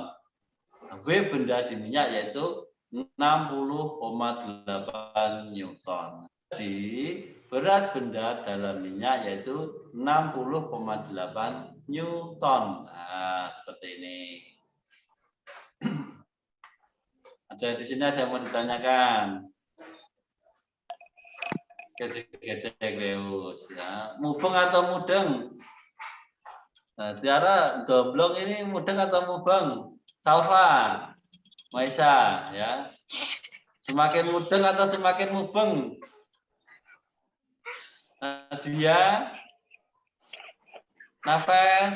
W benda di minyak yaitu 60,8 Newton. Jadi berat benda dalam minyak yaitu 60,8 Newton. Nah, seperti ini. Ada di sini ada yang mau ditanyakan? Gede-gede Leus ya. Mubeng atau mudeng? Nah, Tiara domblong ini mudeng atau mubeng? Salva, Maisa ya. Semakin mudeng atau semakin mubeng? Nadia, Nafes,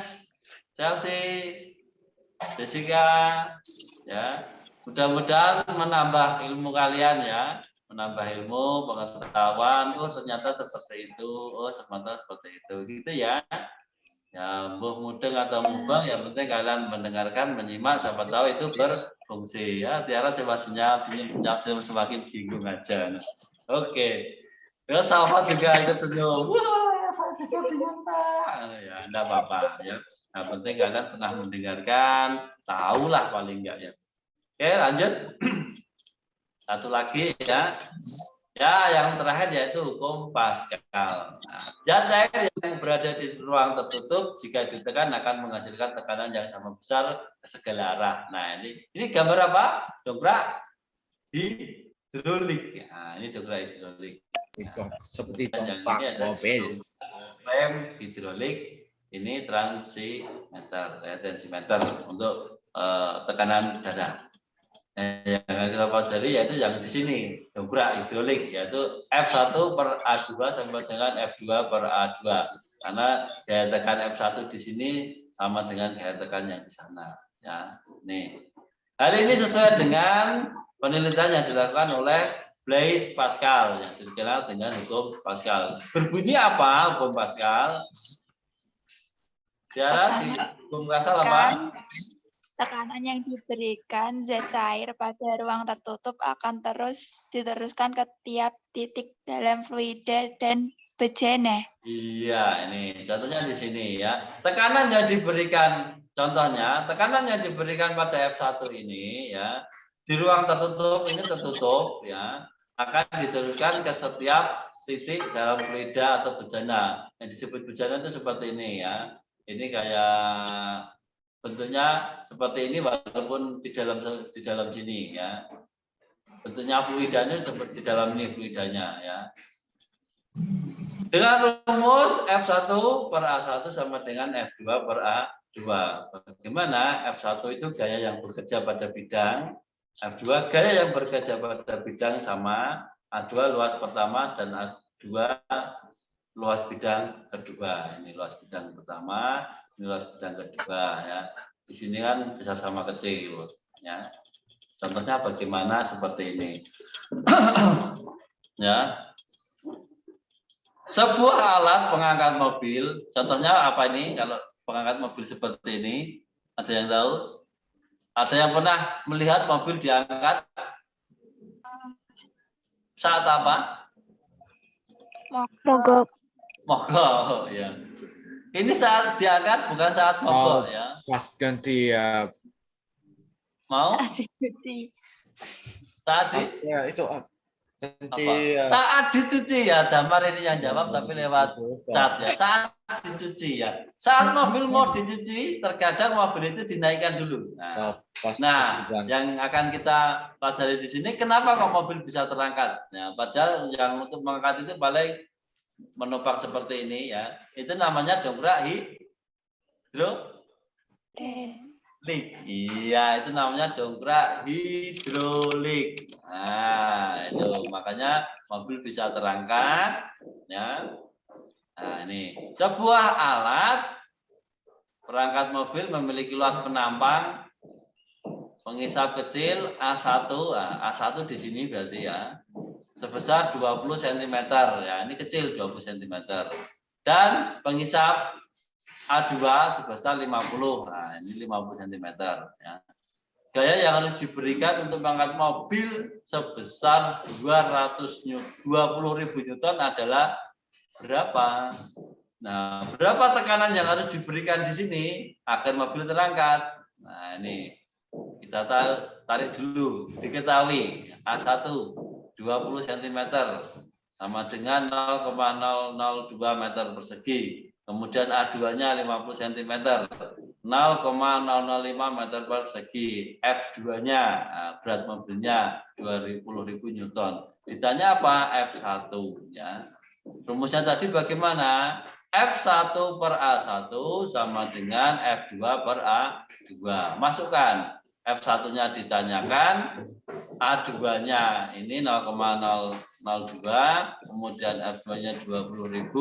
Chelsea, Jessica, ya. Mudah-mudahan menambah ilmu kalian ya. Menambah ilmu, pengetahuan, oh ternyata seperti itu, oh ternyata seperti itu, gitu ya. Ya, mudeng atau mubeng, yang penting kalian mendengarkan, menyimak, siapa tahu itu berfungsi. Ya, Tiara coba senyum semakin bingung aja. Oke. Ya, Salva juga ikut senyum. Wah, saya juga bingung, Pak. Ya, enggak apa-apa ya. Yang penting kalian pernah mendengarkan, tahulah paling enggak ya. Oke, lanjut. Satu lagi ya. Ya, yang terakhir yaitu hukum Pascal. Nah, zat cair yang berada di ruang tertutup jika ditekan akan menghasilkan tekanan yang sama besar ke segala arah. Nah, ini gambar apa? Dongkrak hidrolik. Nah, ini dongkrak hidrolik. Seperti Yang dongkrak ini ada mobil. rem hidrolik. Ini tensimeter untuk tekanan udara. Yang kita pelajari yaitu yang di sini dongkrak hidrolik yaitu F1 per A2 sama dengan F2 per A2 karena daya tekan F1 di sini sama dengan daya tekan yang di sana ya. Nih hal ini sesuai dengan penelitian yang dilakukan oleh Blaise Pascal yang dikenal dengan hukum Pascal. Berbunyi apa hukum Pascal? Tiara di hukum Pascal apa? Tekanan yang diberikan zat cair pada ruang tertutup akan terus diteruskan ke tiap titik dalam fluida dan bejana. Iya, ini contohnya di sini ya. Tekanan yang diberikan, contohnya tekanan yang diberikan pada F1 ini ya di ruang tertutup ini tertutup ya akan diteruskan ke setiap titik dalam fluida atau bejana. Yang disebut bejana itu seperti ini ya. Ini kayak bentuknya seperti ini walaupun di dalam sini ya. Bentuknya fluidanya seperti di dalam ini fluidanya ya. Dengan rumus F1 per A1 sama dengan F2 per A2. Bagaimana? F1 itu gaya yang bekerja pada bidang, F2 gaya yang bekerja pada bidang sama, A2 luas pertama dan A2 luas bidang kedua. Ini luas bidang pertama, ini luas bidang kedua ya. Di sini kan bisa sama kecil ya. Contohnya bagaimana seperti ini. Ya. Sebuah alat pengangkat mobil, contohnya apa ini? Kalau pengangkat mobil seperti ini, ada yang tahu? Ada yang pernah melihat mobil diangkat saat apa? Mogok. Mogok ya. Ini saat diangkat bukan saat mogok ya. Pas ganti ya. Mau? Saat Ya itu ganti saat dicuci ya. Damar ini yang jawab tapi lewat chat ya. Saat dicuci ya. Saat mobil mau dicuci, terkadang mobil itu dinaikkan dulu. Nah, yang akan kita pelajari di sini, kenapa kok mobil bisa terangkat? Nah, padahal yang untuk mengangkat itu paling menopang seperti ini ya, itu namanya dongkrak hidrolik. Iya, itu namanya dongkrak hidrolik. Nah, itu makanya mobil bisa terangkat ya. Nah, ini sebuah alat perangkat mobil memiliki luas penampang pengisap kecil A1, A1 di sini berarti ya, sebesar 20 cm ya, ini kecil 20 cm. Dan pengisap A2 sebesar 50, nah ini 50 cm ya. Gaya yang harus diberikan untuk mengangkat mobil sebesar 20.000 Newton adalah berapa? Nah, berapa tekanan yang harus diberikan di sini agar mobil terangkat? Nah, ini kita tarik dulu, diketahui A1 20 cm sama dengan 0,002 meter persegi. Kemudian A2-nya 50 cm, 0,005 meter persegi. F2-nya, berat mobilnya 20.000 Newton. Ditanya apa? F1 ya. Rumusnya tadi bagaimana? F1 per A1 sama dengan F2 per A2. Masukkan. F1-nya ditanyakan, A2-nya ini 0,002, kemudian F2-nya 20.000,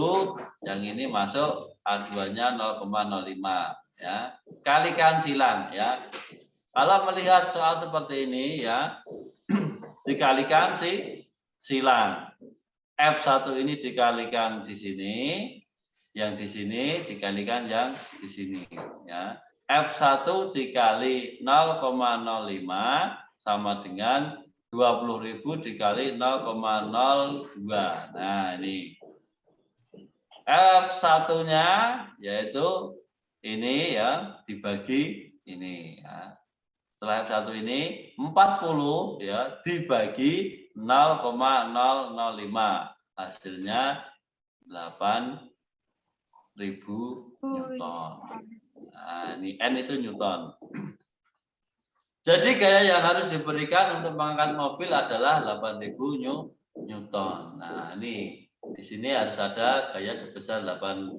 yang ini masuk A2-nya 0,05 ya. Kalikan silang ya. Kalau melihat soal seperti ini ya, dikalikan silang. F1 ini dikalikan di sini, yang di sini dikalikan yang di sini ya. F1 dikali 0,05 sama dengan 20.000 dikali 0,02. Nah, ini. F1-nya yaitu ini ya, dibagi ini ya. Setelah F1 ini 40 ya, dibagi 0,005. Hasilnya 8.000 Newton. Nah, ini N itu Newton. Jadi gaya yang harus diberikan untuk mengangkat mobil adalah 8.000 Newton. Nah, ini di sini harus ada gaya sebesar 8.000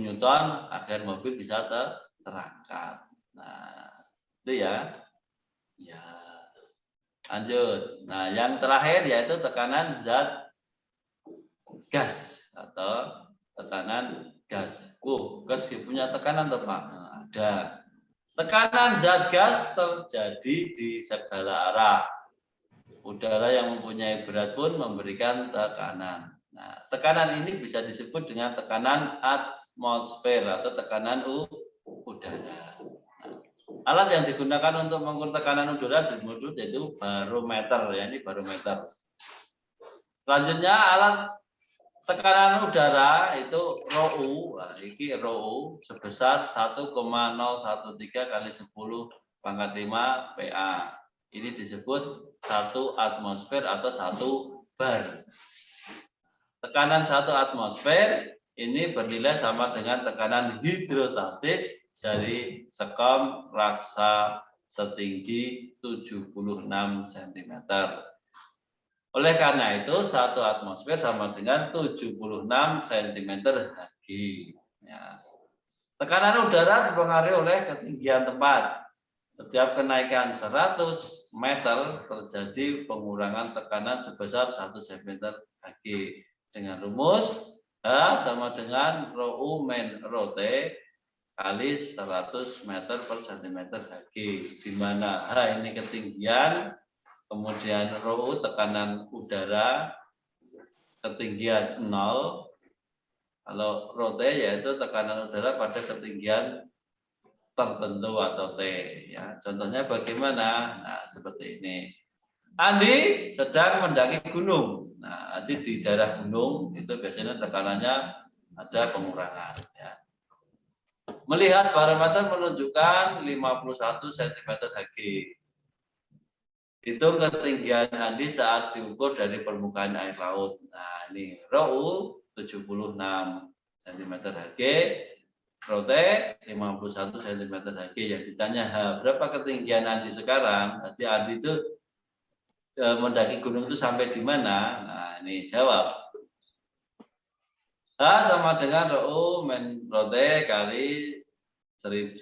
Newton agar mobil bisa terangkat. Nah, itu ya. Ya. Lanjut. Nah, yang terakhir yaitu tekanan zat gas atau tekanan gas. Gas punya tekanan atau Pak? Nah, ada. Tekanan zat gas terjadi di segala arah. Udara yang mempunyai berat pun memberikan tekanan. Nah, tekanan ini bisa disebut dengan tekanan atmosfer atau tekanan udara. Nah, alat yang digunakan untuk mengukur tekanan udara yaitu barometer ya, ini barometer. Selanjutnya alat tekanan udara itu ROU, nah, ini ROU sebesar 1,013 kali 10 pangkat 5 PA. Ini disebut 1 atmosfer atau 1 bar. Tekanan 1 atmosfer ini bernilai sama dengan tekanan hidrostatis dari sekom raksa setinggi 76 cm. Oleh karena itu, 1 atmosfer sama dengan 76 cm Hg. Ya. Tekanan udara dipengaruhi oleh ketinggian tempat. Setiap kenaikan 100 meter terjadi pengurangan tekanan sebesar 1 cm Hg. Dengan rumus H sama dengan ρU min ρT kali 100 meter per cm Hg. Di mana H ini ketinggian, kemudian ROU tekanan udara, ketinggian 0. Kalau ROT yaitu tekanan udara pada ketinggian tertentu atau T. Ya, contohnya bagaimana? Nah, seperti ini. Andi sedang mendaki gunung. Nah, nanti di daerah gunung itu biasanya tekanannya ada pengurangan. Ya. Melihat barometer menunjukkan 51 cm Hg. Hitung ketinggian Andi saat diukur dari permukaan air laut. Nah, ini ROU 76 cm Hg, ROT 51 cm Hg. Yang ditanya berapa ketinggian Andi sekarang? Nanti Andi itu mendaki gunung itu sampai di mana? Nah, ini jawab. sama dengan Rho min Rho T kali 100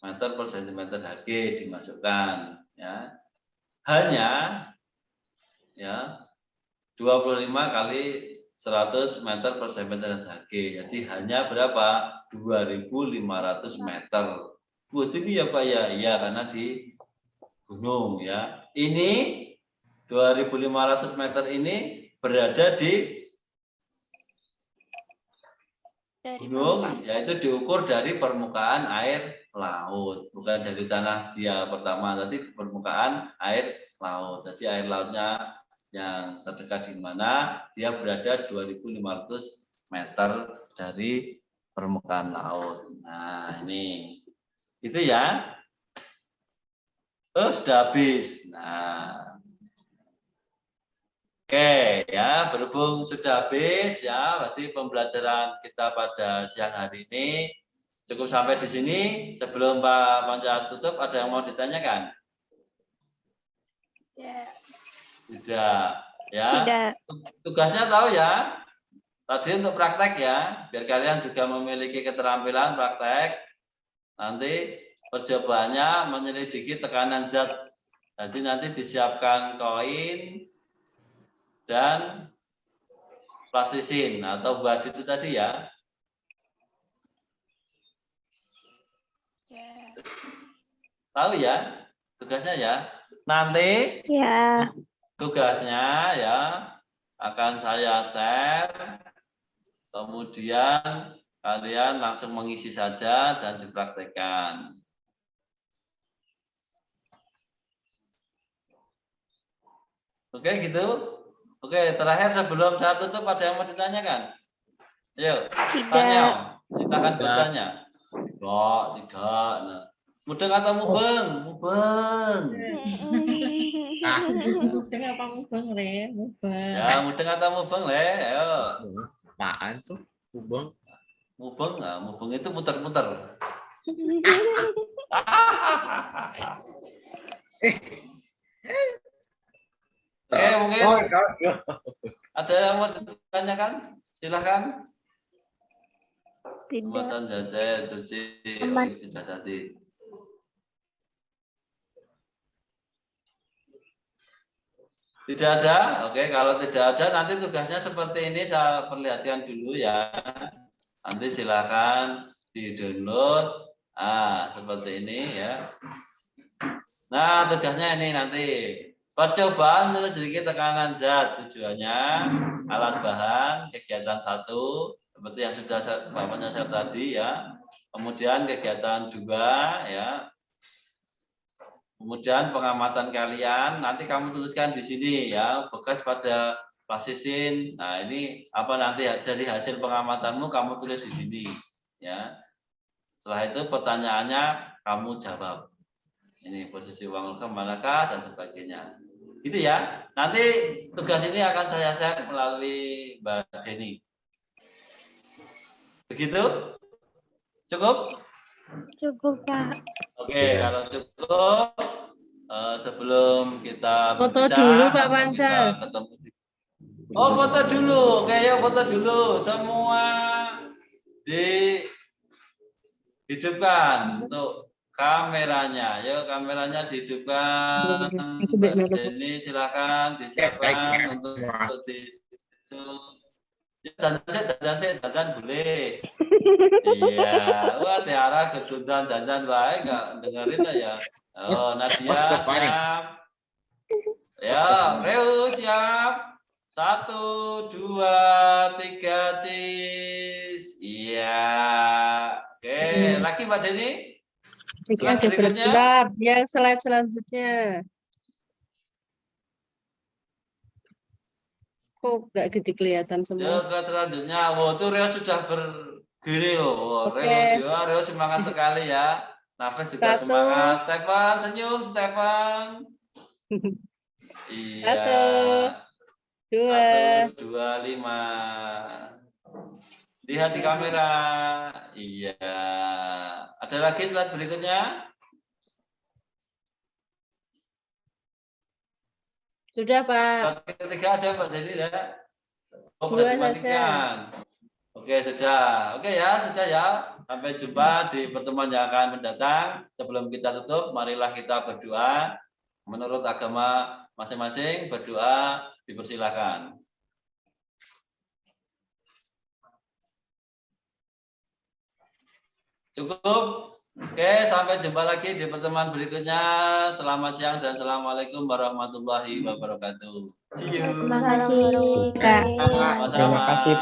meter per sentimeter Hg dimasukkan ya. Hanya ya 25 kali 100 meter per sentimeter Hg. Jadi hanya berapa? 2.500 meter. Wah, tinggi ya Pak ya? Iya, karena di gunung ya. Ini 2.500 meter ini berada di gunung, yaitu diukur dari permukaan air laut, bukan dari tanah dia pertama, tadi permukaan air laut. Jadi air lautnya yang terdekat di mana dia berada 2.500 meter dari permukaan laut. Nah, ini itu ya. Terus sudah habis. Nah, oke ya, berhubung sudah habis ya, berarti pembelajaran kita pada siang hari ini cukup sampai di sini. Sebelum Pak Panca tutup, ada yang mau ditanyakan? Ya. Tidak, ya. Tidak. Tugasnya tahu ya. Tadi untuk praktek ya, biar kalian juga memiliki keterampilan praktek. Nanti percobaannya menyelidiki tekanan zat. Jadi nanti disiapkan koin dan plastisin atau bas itu tadi ya. Ya. Tahu ya tugasnya ya. Nanti Ya. tugasnya ya akan saya share. Kemudian kalian langsung mengisi saja dan dipraktekkan. Oke gitu. Oke, terakhir sebelum saya tutup ada yang mau ditanyakan? Ayo, tanya. Silakan bertanya. Tidak. Nah. Mudeng atau mubeng? Mubeng. Mudeng apa mubeng, Le? Mubeng. Ya, mudeng atau mubeng, Le? Ayo. Apaan tuh? Mubeng. Mubeng, nah, mubeng itu muter-muter. Oke, mungkin ada yang mau ditanyakan? Silahkan. Tidak. Muatan jajan, cuci, sudah tadi. Tidak ada? Oke, kalau tidak ada nanti tugasnya seperti ini saya perlihatkan dulu ya. Nanti silakan di-download. Seperti ini ya. Nah, tugasnya ini nanti percobaan menyelidiki tekanan zat. Tujuannya alat bahan kegiatan 1 seperti yang sudah Bapaknya saya tadi ya. Kemudian kegiatan 2 ya. Kemudian pengamatan kalian nanti kamu tuliskan di sini ya, bekas pada plastisin. Nah, ini apa nanti dari hasil pengamatanmu kamu tulis di sini ya. Setelah itu pertanyaannya kamu jawab. Ini posisi uang logam manakah dan sebagainya. Gitu ya. Nanti tugas ini akan saya share melalui Mbak Deni. Begitu? Cukup? Cukup, Pak. Oke, kalau cukup sebelum kita Foto berpisah, dulu, Pak kita Panca. ketemu Oh, foto dulu. Oke, ya foto dulu. Semua dihidupkan untuk kameranya. Yuk, kameranya dihidupkan. Ini silakan disiapkan untuk di dandan boleh. Iya, wah Tiara ketuntan dandan baik nggak dengerin ya. Oh, Nadia siap. Ya, Reu siap. 1, 2, 3, cheese. Iya. Oke, lagi Mbak Deni. Slide berikutnya. Yang slide selanjutnya. Kok nggak gitu kelihatan Ya, semua? slide selanjutnya. Wow, tuh Reo sudah berdiri loh. Oke. Reo semangat sekali ya. Nafas juga 1. semangat. Stefan, senyum Stefan. Iya. 1, 1, 2. 2, 5. Lihat di kamera. Iya. Ada lagi slide berikutnya? Sudah, Pak. Slide ketiga ada Mbak Deni ya? Oh, Dua berarti saja. matikan. Oke, sudah. Oke ya, sudah ya. Sampai jumpa di pertemuan yang akan mendatang. Sebelum kita tutup, marilah kita berdoa. Menurut agama masing-masing, berdoa dipersilakan. Cukup? Oke, sampai jumpa lagi di pertemuan berikutnya. Selamat siang dan assalamualaikum warahmatullahi wabarakatuh. See you. Terima kasih, Kak. Sama-sama. Pak. Terima kasih,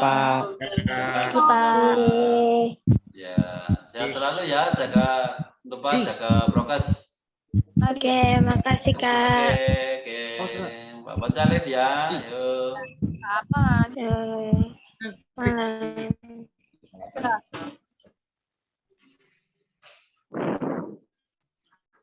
Pak. Ya, sehat selalu ya. Jaga lupa jaga prokes. Oke, makasih, Oke, Kak. oke. Pak Pancalif ya. Yuk. Malam.